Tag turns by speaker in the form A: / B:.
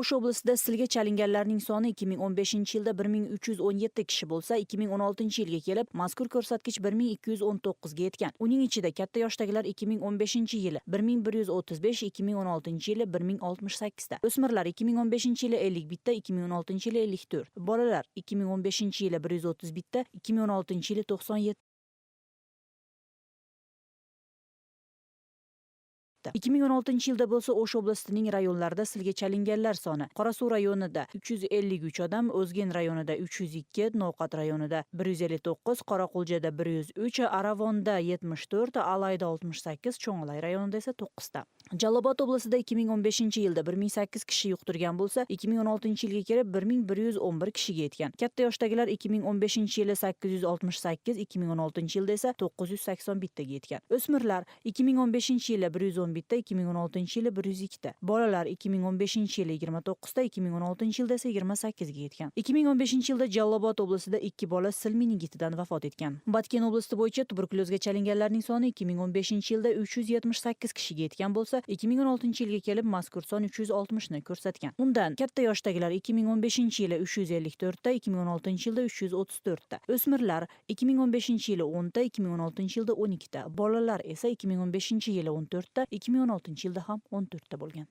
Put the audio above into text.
A: O'sh oblastida silga chalinganlarning soni 2015-yilda 1317 kishi bo'lsa, 2016-yilga kelib mazkur ko'rsatkich 1219 ga yetgan. Uning ichida katta yoshdagilar 2015-yili 1135, 2016-yili 1068 ta. O'smirlar 2015-yili 51 ta, 2016-yili 54. Bolalar 2015-yili 131 ta, 2016-yili 97. 2016-yilda bo'lsa O'sh oblastining rayonlarida silga chalinganlar soni: Qorasuv rayonida 353 odam, O'zgen rayonida 302, Novqat rayonida 159, Qoraqo'ljada 103, Aravonda 74, Alayda 68, Cho'ng'ilay rayonida esa 9 ta. Jalolobod oblastida 2015-yilda 1008 kishi yuqtirgan bo'lsa, 2016-yilga kelib 1111 kishiga yetgan. Katta yoshdagilar 2015-yili 868, 2016-yilda esa 981 taga yetgan. O'smirlar 2015-yili 111 ta, 2016-yili 102 ta. Bolalar 2015-yili 29 ta, 2016-yilda esa 28 ga yetgan. 2015-yilda Jalolobod oblastida 2 bola sil meningitidan vafot etgan. Batken oblasti bo'yicha tuberkulyozga chalinganlarning soni 2015-yilda 378 kishiga yetgan bo'lsa, 2016-yilga kelib mazkur son 360 ni ko'rsatgan. Undan katta yoshdagilar 2015-yili 354 ta, 2016-yilda 334 ta. O'smirlar 2015-yili 10 ta, 2016-yilda 12 ta. Bolalar esa 2015-yili 14 ta, 2016-yilda ham 14 ta bo'lgan.